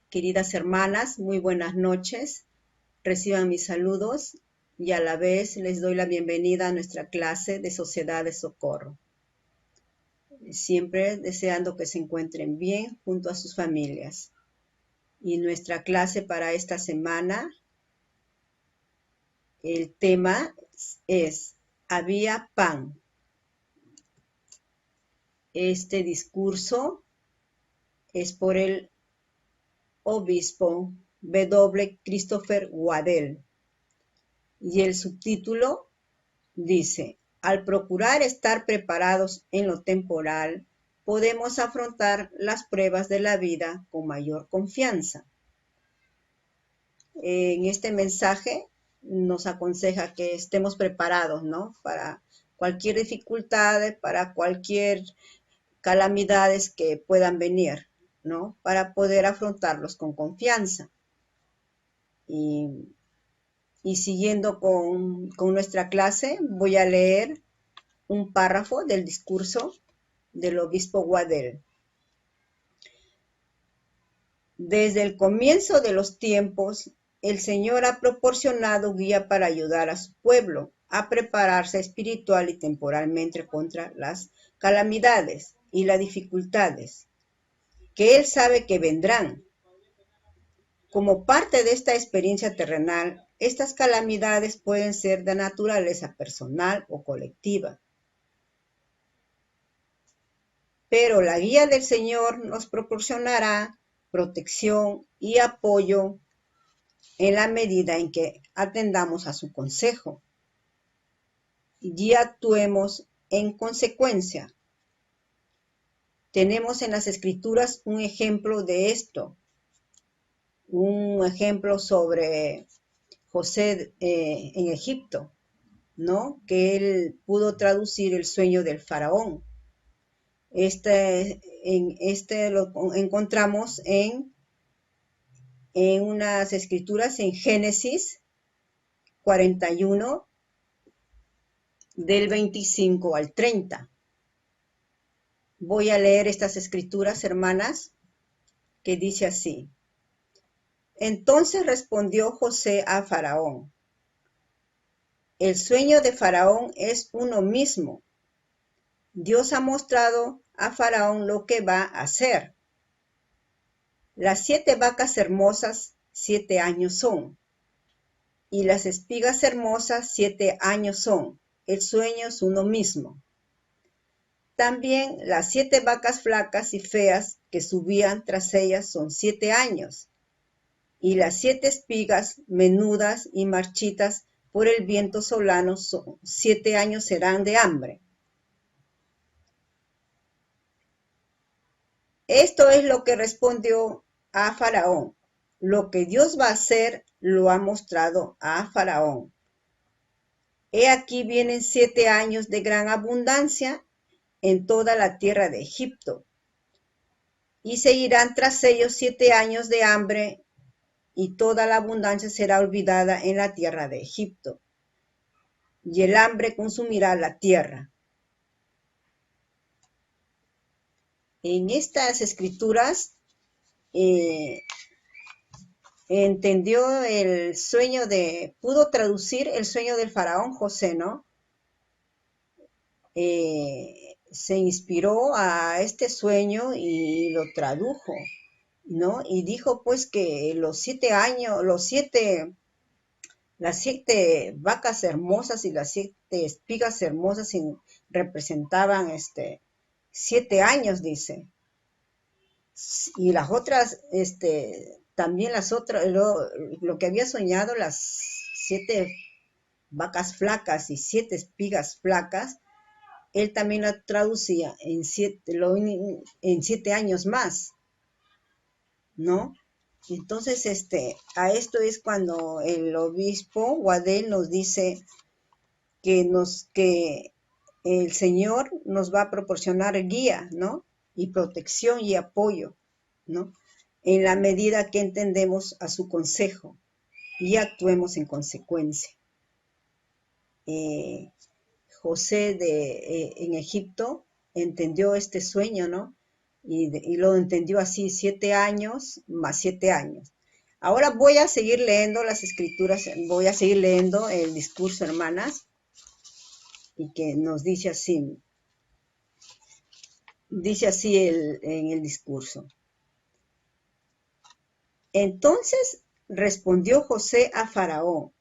Queridas hermanas, muy buenas noches. Reciban mis saludos y a la vez les doy la bienvenida a nuestra clase de Sociedad de Socorro. Siempre deseando que se encuentren bien junto a sus familias. Y nuestra clase para esta semana, el tema es Había pan. Este discurso es por el obispo W. Christopher Waddell. Y el subtítulo dice: al procurar estar preparados en lo temporal, podemos afrontar las pruebas de la vida con mayor confianza. En este mensaje nos aconseja que estemos preparados, ¿no? Para cualquier dificultad, para cualquier calamidades que puedan venir, ¿no? Para poder afrontarlos con confianza. Y siguiendo con nuestra clase, voy a leer un párrafo del discurso del obispo Waddell. Desde el comienzo de los tiempos, el Señor ha proporcionado guía para ayudar a su pueblo a prepararse espiritual y temporalmente contra las calamidades y las dificultades que Él sabe que vendrán. Como parte de esta experiencia terrenal, estas calamidades pueden ser de naturaleza personal o colectiva. Pero la guía del Señor nos proporcionará protección y apoyo en la medida en que atendamos a su consejo y actuemos en consecuencia. Tenemos en las Escrituras un ejemplo de esto, un ejemplo sobre José en Egipto, ¿no? Que él pudo traducir el sueño del faraón. Este lo encontramos en unas escrituras en Génesis 41, del 25 al 30. Voy a leer estas escrituras, hermanas, que dice así: entonces respondió José a Faraón: el sueño de Faraón es uno mismo. Dios ha mostrado a Faraón lo que va a hacer. Las 7 vacas hermosas 7 años son, y las espigas hermosas 7 años son. El sueño es uno mismo. También las 7 vacas flacas y feas que subían tras ellas son 7 años, y las 7 espigas menudas y marchitas por el viento solano son 7 años serán de hambre. Esto es lo que respondió a Faraón. Lo que Dios va a hacer lo ha mostrado a Faraón. He aquí vienen 7 años de gran abundancia en toda la tierra de Egipto, y seguirán tras ellos 7 años de hambre, y toda la abundancia será olvidada en la tierra de Egipto, y el hambre consumirá la tierra. En estas escrituras entendió el sueño pudo traducir el sueño del faraón José, ¿no? Se inspiró a este sueño y lo tradujo, ¿no? Y dijo pues que las 7 vacas hermosas y las 7 espigas hermosas representaban 7 años, dice. Y las otras, también las otras, lo que había soñado, las 7 vacas flacas y 7 espigas flacas, él también la traducía en 7 años más, ¿no? Entonces, a esto es cuando el obispo Waddell nos dice que el Señor nos va a proporcionar guía, ¿no? Y protección y apoyo, ¿no? En la medida que entendemos a su consejo y actuemos en consecuencia. José en Egipto entendió este sueño, ¿no? y lo entendió así, 7 años más 7 años. Ahora voy a seguir leyendo las escrituras, voy a seguir leyendo el discurso, hermanas, y que nos dice así en el discurso. Entonces respondió José a Faraón: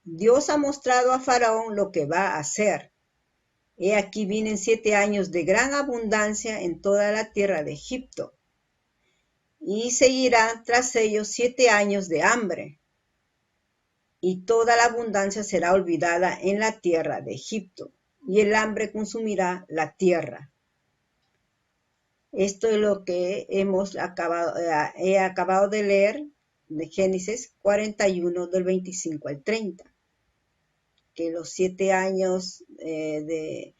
Dios ha mostrado a Faraón lo que va a hacer. He aquí vienen 7 años de gran abundancia en toda la tierra de Egipto, y seguirán tras ellos 7 años de hambre, y toda la abundancia será olvidada en la tierra de Egipto, y el hambre consumirá la tierra. Esto es lo que he acabado de leer de Génesis 41, del 25 al 30, que los 7 años de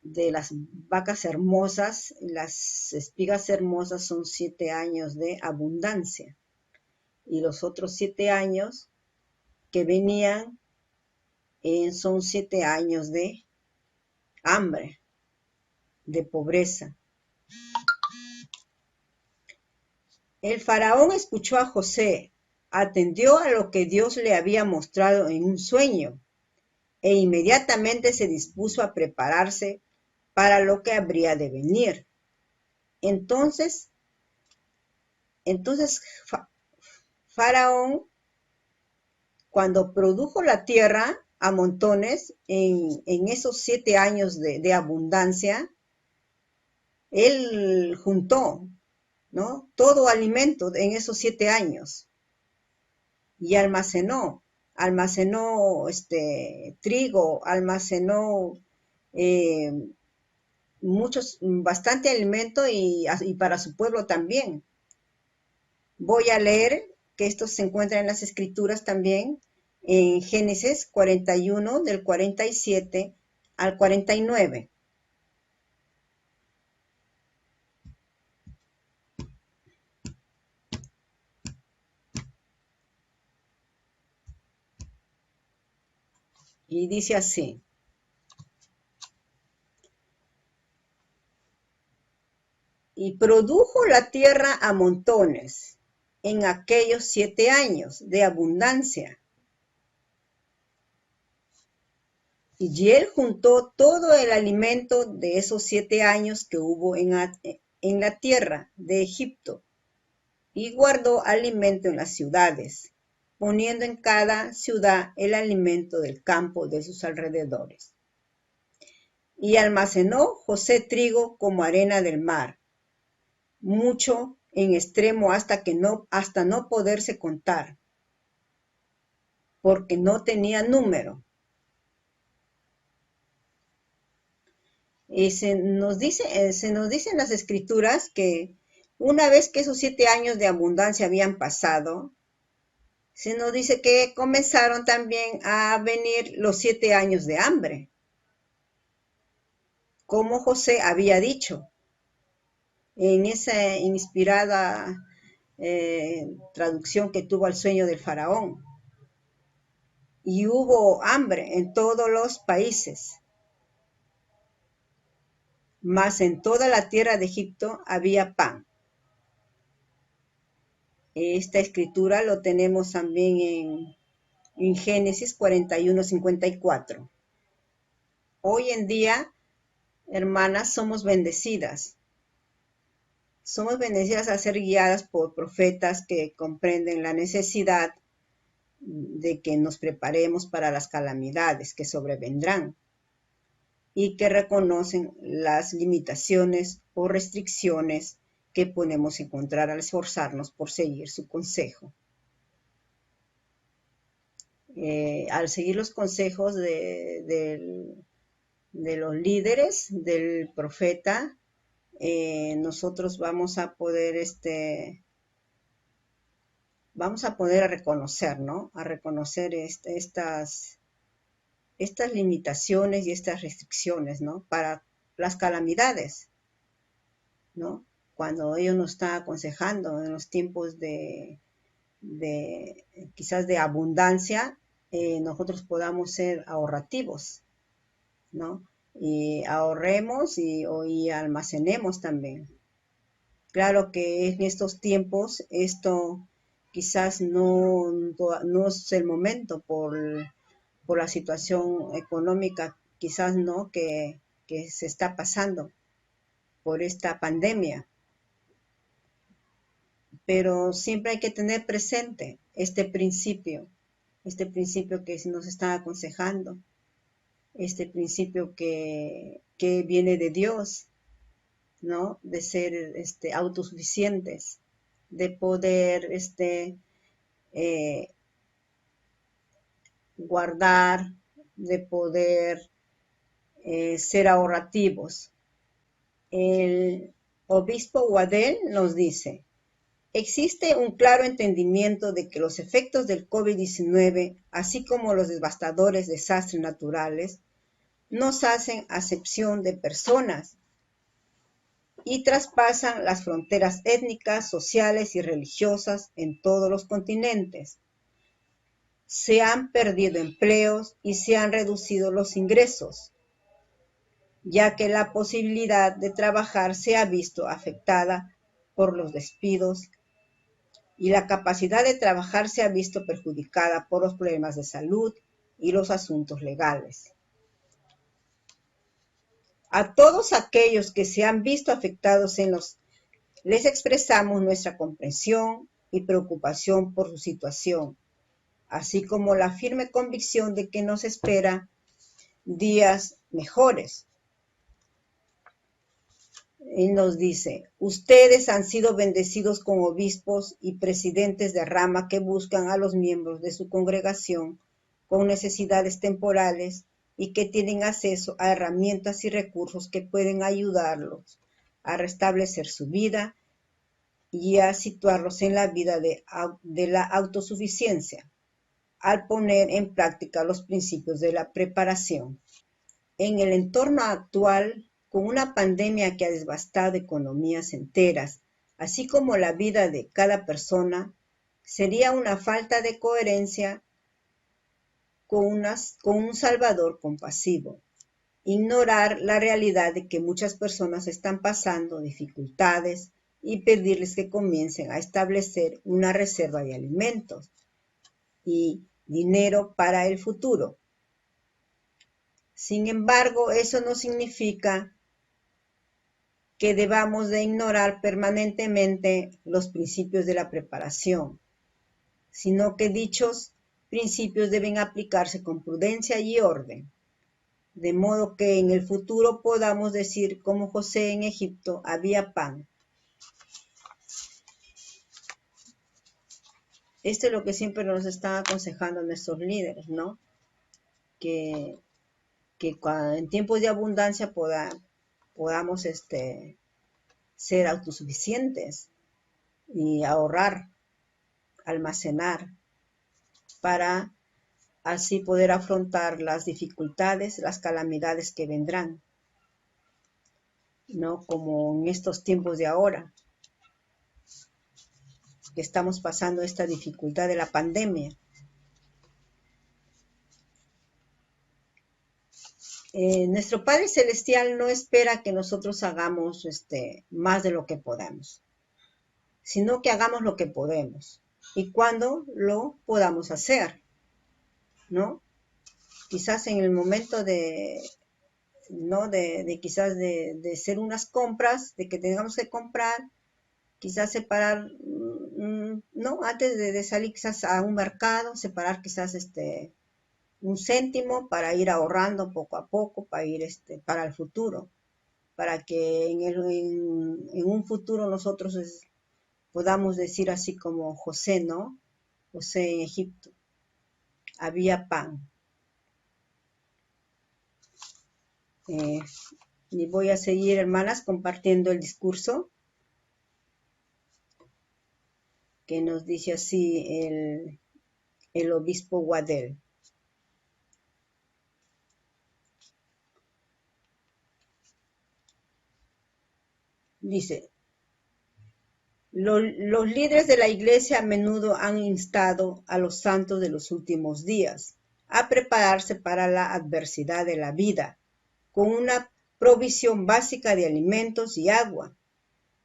las vacas hermosas, las espigas hermosas, son 7 años de abundancia, y los otros 7 años que venían son 7 años de hambre, de pobreza. El faraón escuchó a José, atendió a lo que Dios le había mostrado en un sueño, e inmediatamente se dispuso a prepararse para lo que habría de venir. Entonces Faraón, cuando produjo la tierra a montones en esos 7 años de abundancia, él juntó, ¿no?, todo alimento en esos 7 años y almacenó trigo, almacenó bastante alimento y para su pueblo también. Voy a leer que esto se encuentra en las escrituras también, en Génesis 41, del 47 al 49. Y dice así: y produjo la tierra a montones en aquellos 7 años de abundancia. Y él juntó todo el alimento de esos 7 años que hubo en la tierra de Egipto, y guardó alimento en las ciudades, poniendo en cada ciudad el alimento del campo de sus alrededores. Y almacenó José trigo como arena del mar, mucho en extremo hasta no poderse contar, porque no tenía número. Y se nos dice en las escrituras que una vez que esos 7 años de abundancia habían pasado, se nos dice que comenzaron también a venir los 7 años de hambre, como José había dicho en esa inspirada traducción que tuvo al sueño del faraón. Y hubo hambre en todos los países, mas en toda la tierra de Egipto había pan. Esta escritura lo tenemos también en Génesis 41, 54. Hoy en día, hermanas, somos bendecidas. Somos bendecidas a ser guiadas por profetas que comprenden la necesidad de que nos preparemos para las calamidades que sobrevendrán, y que reconocen las limitaciones o restricciones que podemos encontrar al esforzarnos por seguir su consejo. Al seguir los consejos de los líderes, del profeta, nosotros vamos a poder reconocer, ¿no?, a reconocer estas limitaciones y estas restricciones, ¿no?, para las calamidades, ¿no? Cuando ellos nos están aconsejando en los tiempos quizás de abundancia, nosotros podamos ser ahorrativos, ¿no? y ahorremos y almacenemos también. Claro que en estos tiempos esto quizás no es el momento por la situación económica, quizás no, que se está pasando por esta pandemia. Pero siempre hay que tener presente este principio que nos está aconsejando, este principio que viene de Dios, ¿no? De ser autosuficientes, de poder eh, guardar, de poder ser ahorrativos. El obispo Waddell nos dice: existe un claro entendimiento de que los efectos del COVID-19, así como los devastadores desastres naturales, nos hacen acepción de personas y traspasan las fronteras étnicas, sociales y religiosas en todos los continentes. Se han perdido empleos y se han reducido los ingresos, ya que la posibilidad de trabajar se ha visto afectada por los despidos y la capacidad de trabajar se ha visto perjudicada por los problemas de salud y los asuntos legales. A todos aquellos que se han visto afectados les expresamos nuestra comprensión y preocupación por su situación, así como la firme convicción de que nos espera días mejores. Él nos dice: ustedes han sido bendecidos con obispos y presidentes de rama que buscan a los miembros de su congregación con necesidades temporales y que tienen acceso a herramientas y recursos que pueden ayudarlos a restablecer su vida y a situarlos en la vida de la autosuficiencia, al poner en práctica los principios de la preparación. En el entorno actual, con una pandemia que ha devastado economías enteras, así como la vida de cada persona, sería una falta de coherencia con un Salvador compasivo ignorar la realidad de que muchas personas están pasando dificultades y pedirles que comiencen a establecer una reserva de alimentos y dinero para el futuro. Sin embargo, eso no significa que debamos de ignorar permanentemente los principios de la preparación, sino que dichos principios deben aplicarse con prudencia y orden, de modo que en el futuro podamos decir como José en Egipto: había pan. Esto es lo que siempre nos están aconsejando nuestros líderes, ¿no? Que en tiempos de abundancia podamos ser autosuficientes y ahorrar, almacenar, para así poder afrontar las dificultades, las calamidades que vendrán, ¿no? Como en estos tiempos de ahora, que estamos pasando esta dificultad de la pandemia. Nuestro Padre Celestial no espera que nosotros hagamos más de lo que podamos, sino que hagamos lo que podemos y cuando lo podamos hacer, ¿no? Quizás en el momento ¿no? Quizás de hacer unas compras, de que tengamos que comprar, quizás separar, ¿no? Antes de salir quizás a un mercado, separar quizás un céntimo para ir ahorrando poco a poco, para ir para el futuro, para que en un futuro nosotros podamos decir así como José, ¿no? José en Egipto, había pan. Y voy a seguir, hermanas, compartiendo el discurso que nos dice así el obispo Waddell. Dice: los líderes de la Iglesia a menudo han instado a los santos de los últimos días a prepararse para la adversidad de la vida, con una provisión básica de alimentos y agua,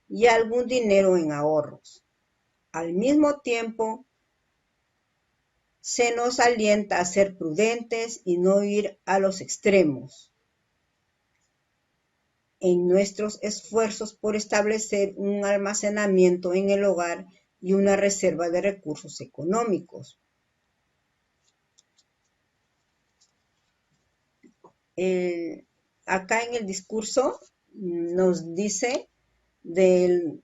y algún dinero en ahorros. Al mismo tiempo, se nos alienta a ser prudentes y no ir a los extremos en nuestros esfuerzos por establecer un almacenamiento en el hogar y una reserva de recursos económicos. Acá en el discurso nos dice del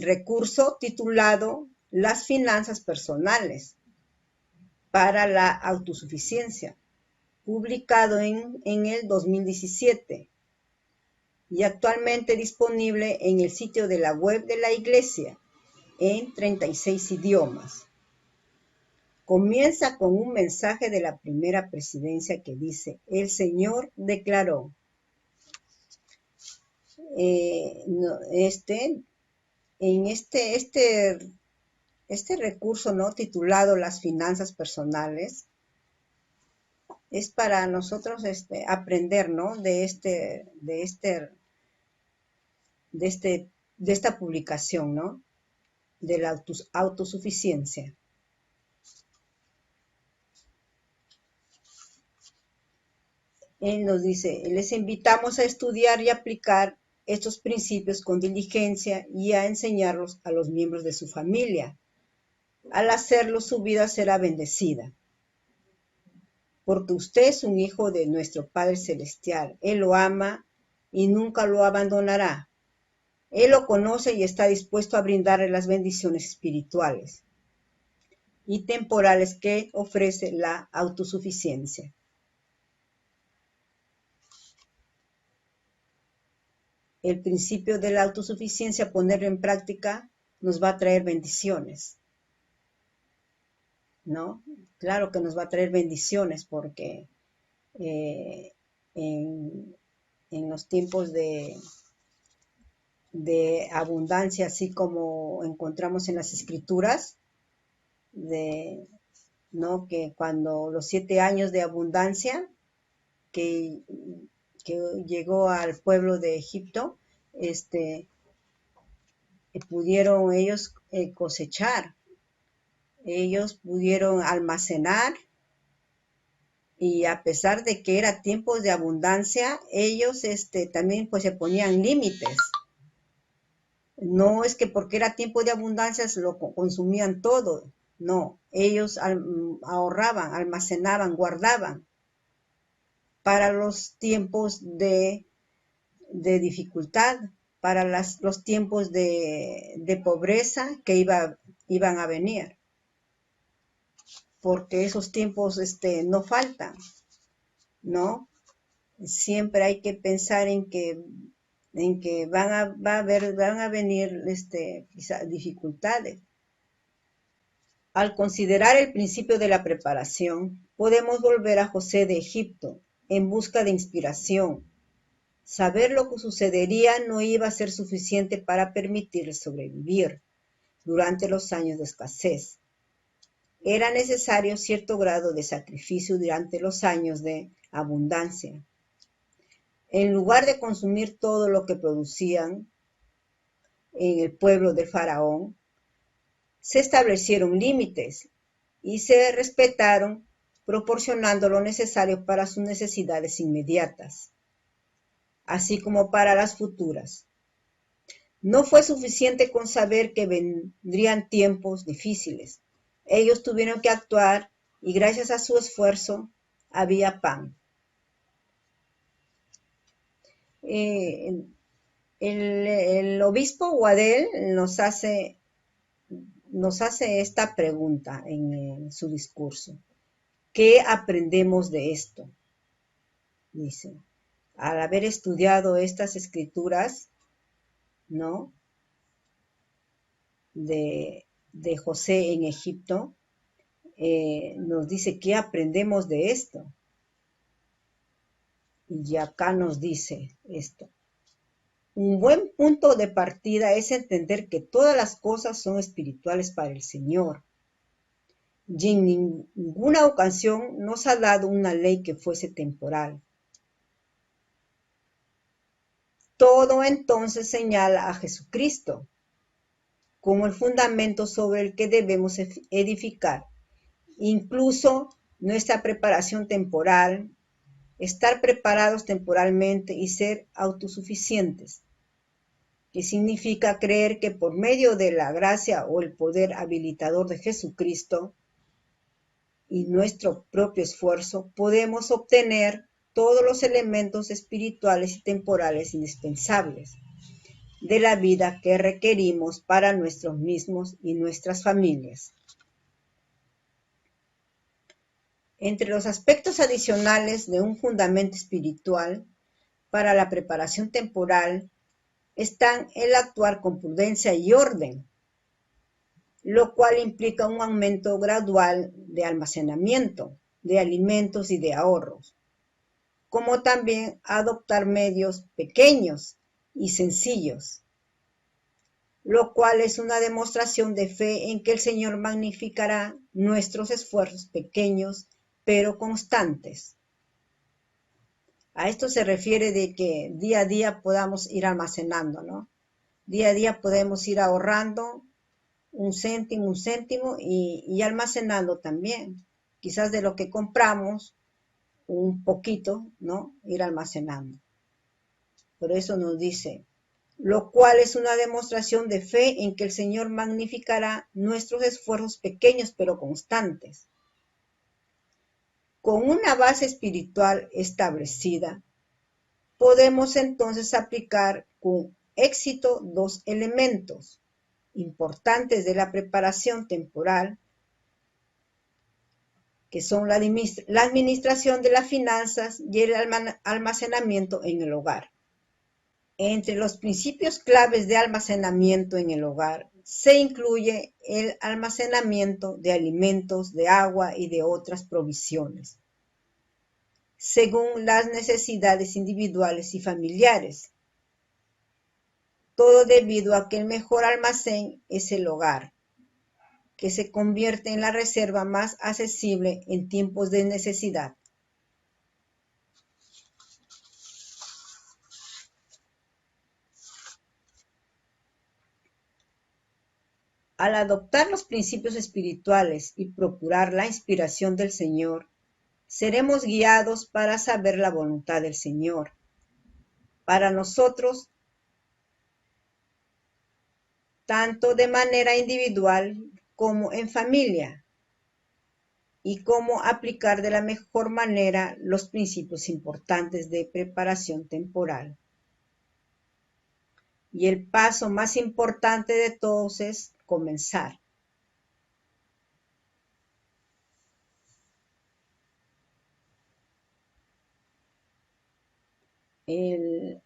recurso titulado Las finanzas personales para la autosuficiencia, publicado en el 2017 y actualmente disponible en el sitio de la web de la Iglesia en 36 idiomas. Comienza con un mensaje de la primera presidencia que dice: el Señor declaró. Este recurso, ¿no?, titulado Las finanzas personales, es para nosotros aprender, ¿no?, de esta publicación, ¿no?, de la autosuficiencia. Él nos dice: les invitamos a estudiar y aplicar estos principios con diligencia y a enseñarlos a los miembros de su familia. Al hacerlo, su vida será bendecida. Porque usted es un hijo de nuestro Padre Celestial. Él lo ama y nunca lo abandonará. Él lo conoce y está dispuesto a brindarle las bendiciones espirituales y temporales que ofrece la autosuficiencia. El principio de la autosuficiencia, ponerlo en práctica, nos va a traer bendiciones, ¿no? Claro que nos va a traer bendiciones porque en los tiempos de abundancia, así como encontramos en las Escrituras, ¿no?, que cuando los 7 años de abundancia que llegó al pueblo de Egipto, pudieron ellos cosechar, ellos pudieron almacenar, y a pesar de que era tiempos de abundancia, ellos también pues se ponían límites. No es que porque era tiempo de abundancia se lo consumían todo, no, ellos ahorraban, almacenaban, guardaban para los tiempos de dificultad, para los tiempos de pobreza que iban a venir, porque esos tiempos no faltan, ¿no? Siempre hay que pensar en que van a venir quizá dificultades. Al considerar el principio de la preparación, podemos volver a José de Egipto en busca de inspiración. Saber lo que sucedería no iba a ser suficiente para permitirle sobrevivir durante los años de escasez. Era necesario cierto grado de sacrificio durante los años de abundancia. En lugar de consumir todo lo que producían en el pueblo de Faraón, se establecieron límites y se respetaron, proporcionando lo necesario para sus necesidades inmediatas, así como para las futuras. No fue suficiente con saber que vendrían tiempos difíciles. Ellos tuvieron que actuar y gracias a su esfuerzo había pan. El obispo Waddell nos hace esta pregunta en su discurso. ¿Qué aprendemos de esto? Dice, al haber estudiado estas escrituras, ¿no?, de José en Egipto, nos dice, ¿qué aprendemos de esto? Y acá nos dice esto. Un buen punto de partida es entender que todas las cosas son espirituales para el Señor. Y en ninguna ocasión nos ha dado una ley que fuese temporal. Todo entonces señala a Jesucristo como el fundamento sobre el que debemos edificar. Incluso nuestra preparación temporal, estar preparados temporalmente y ser autosuficientes, que significa creer que por medio de la gracia o el poder habilitador de Jesucristo y nuestro propio esfuerzo podemos obtener todos los elementos espirituales y temporales indispensables de la vida que requerimos para nosotros mismos y nuestras familias. Entre los aspectos adicionales de un fundamento espiritual para la preparación temporal están el actuar con prudencia y orden, lo cual implica un aumento gradual de almacenamiento de alimentos y de ahorros, como también adoptar medios pequeños y sencillos, lo cual es una demostración de fe en que el Señor magnificará nuestros esfuerzos pequeños pero constantes. A esto se refiere de que día a día podamos ir almacenando, ¿no? Día a día podemos ir ahorrando un céntimo y almacenando también. Quizás de lo que compramos, un poquito, ¿no? Ir almacenando. Por eso nos dice, lo cual es una demostración de fe en que el Señor magnificará nuestros esfuerzos pequeños pero constantes. Con una base espiritual establecida, podemos entonces aplicar con éxito dos elementos importantes de la preparación temporal, que son la administración de las finanzas y el almacenamiento en el hogar. Entre los principios claves de almacenamiento en el hogar se incluye el almacenamiento de alimentos, de agua y de otras provisiones, según las necesidades individuales y familiares. Todo debido a que el mejor almacén es el hogar, que se convierte en la reserva más accesible en tiempos de necesidad. Al adoptar los principios espirituales y procurar la inspiración del Señor, seremos guiados para saber la voluntad del Señor para nosotros, tanto de manera individual como en familia, y cómo aplicar de la mejor manera los principios importantes de preparación temporal. Y el paso más importante de todos es comenzar. El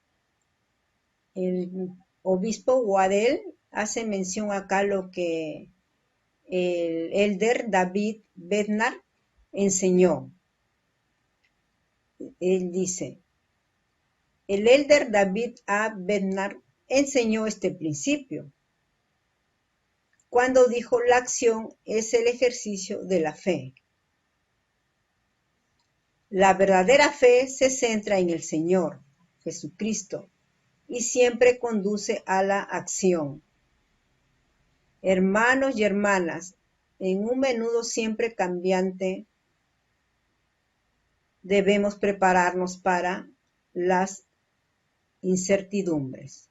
obispo Waddell hace mención acá lo que el elder David Bednar enseñó. Él dice, el elder David A. Bednar enseñó este principio cuando dijo la acción es el ejercicio de la fe. La verdadera fe se centra en el Señor, Jesucristo, y siempre conduce a la acción. Hermanos y hermanas, en un menudo siempre cambiante, debemos prepararnos para las incertidumbres.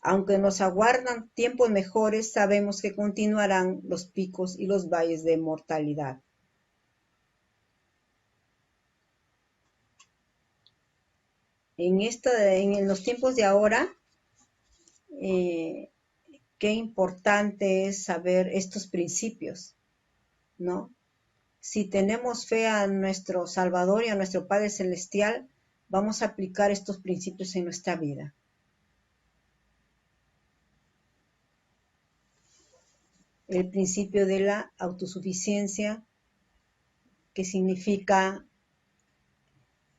Aunque nos aguardan tiempos mejores, sabemos que continuarán los picos y los valles de mortalidad. En los tiempos de ahora, qué importante es saber estos principios, ¿no? Si tenemos fe a nuestro Salvador y a nuestro Padre Celestial, vamos a aplicar estos principios en nuestra vida. El principio de la autosuficiencia, que significa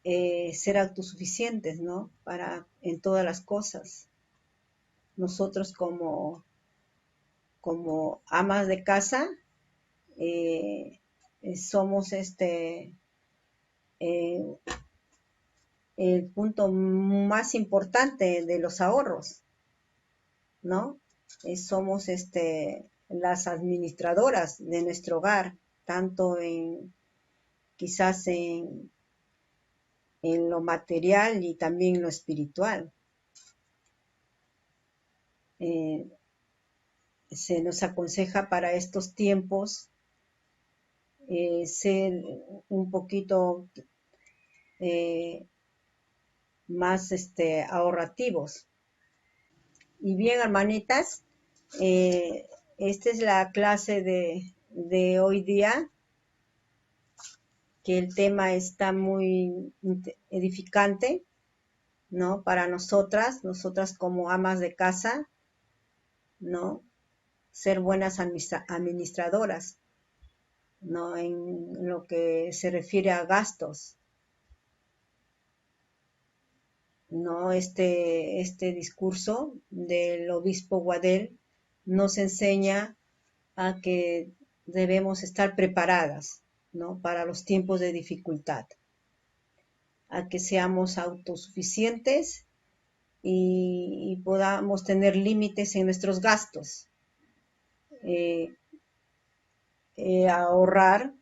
ser autosuficientes, ¿no? En todas las cosas. Nosotros como amas de casa, somos el punto más importante de los ahorros, ¿no? Somos las administradoras de nuestro hogar, tanto quizás en lo material y también en lo espiritual. Se nos aconseja para estos tiempos ser un poquito más ahorrativos. Y bien, hermanitas, esta es la clase de hoy día, que el tema está muy edificante, ¿no? Para nosotras como amas de casa, ¿no? Ser buenas administradoras, ¿no? En lo que se refiere a gastos, ¿no? Este discurso del obispo Guadel nos enseña a que debemos estar preparadas, ¿no? Para los tiempos de dificultad, a que seamos autosuficientes y podamos tener límites en nuestros gastos, ahorrar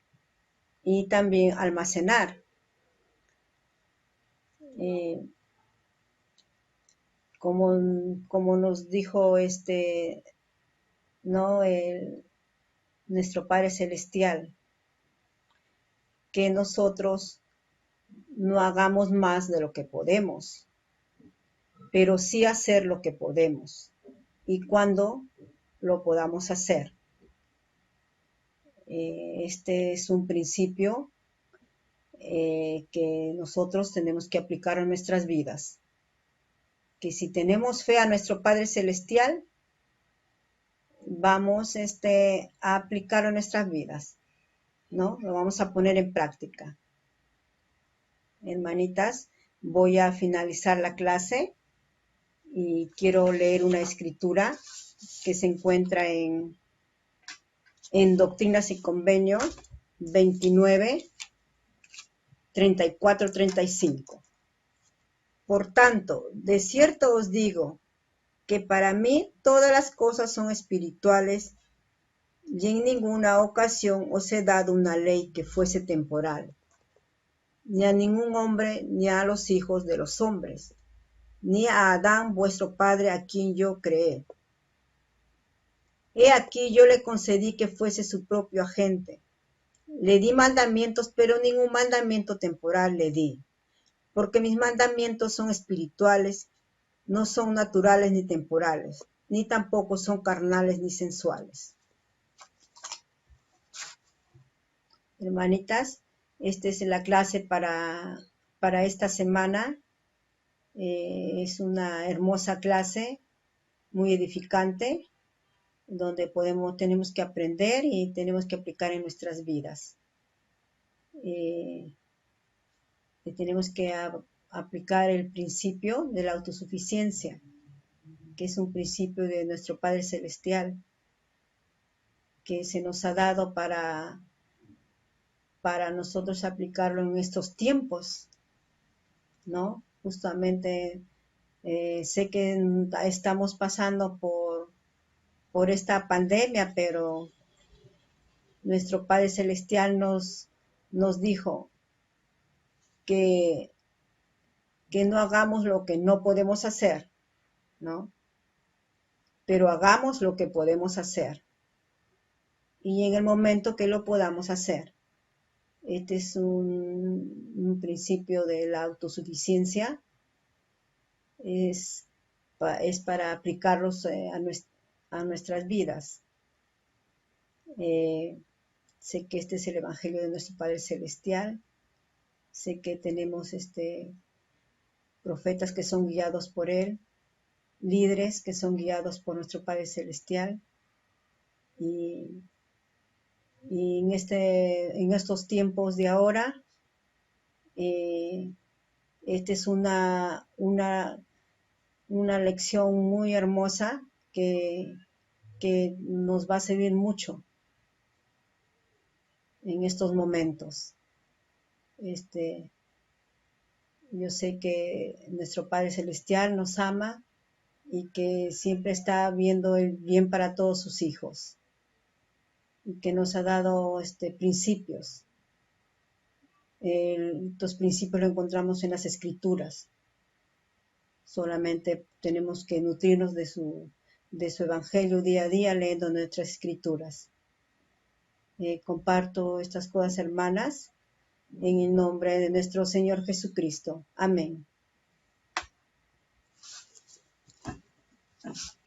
y también almacenar. Eh, como nos dijo ¿no? Nuestro Padre Celestial, que nosotros no hagamos más de lo que podemos, pero sí hacer lo que podemos y cuando lo podamos hacer. Este es un principio que nosotros tenemos que aplicar en nuestras vidas. Que si tenemos fe a nuestro Padre Celestial, vamos a aplicar en nuestras vidas, ¿no? Lo vamos a poner en práctica. Hermanitas, voy a finalizar la clase y quiero leer una escritura que se encuentra en Doctrinas y Convenios 29, 34, 35. Por tanto, de cierto os digo que para mí todas las cosas son espirituales y en ninguna ocasión os he dado una ley que fuese temporal, ni a ningún hombre ni a los hijos de los hombres, ni a Adán vuestro padre a quien yo creé. He aquí yo le concedí que fuese su propio agente. Le di mandamientos, pero ningún mandamiento temporal le di, porque mis mandamientos son espirituales, no son naturales ni temporales, ni tampoco son carnales ni sensuales. Hermanitas, esta es la clase para esta semana. Es una hermosa clase, muy edificante, donde tenemos que aprender y tenemos que aplicar en nuestras vidas. Tenemos que aplicar el principio de la autosuficiencia, que es un principio de nuestro Padre Celestial, que se nos ha dado para nosotros aplicarlo en estos tiempos, ¿no? Justamente sé que estamos pasando por esta pandemia, pero nuestro Padre Celestial nos dijo que no hagamos lo que no podemos hacer, ¿no? Pero hagamos lo que podemos hacer. Y en el momento que lo podamos hacer. Este es un principio de la autosuficiencia. Es para aplicarlos a nuestras vidas. Sé que este es el Evangelio de nuestro Padre Celestial. Sé que tenemos profetas que son guiados por Él, líderes que son guiados por nuestro Padre Celestial. Y en estos tiempos de ahora, esta es una lección muy hermosa que nos va a servir mucho en estos momentos. Yo sé que nuestro Padre Celestial nos ama y que siempre está viendo el bien para todos sus hijos y que nos ha dado principios. Estos principios los encontramos en las Escrituras. Solamente tenemos que nutrirnos de su Evangelio día a día leyendo nuestras Escrituras. Comparto estas cosas, hermanas, en el nombre de nuestro Señor Jesucristo. Amén.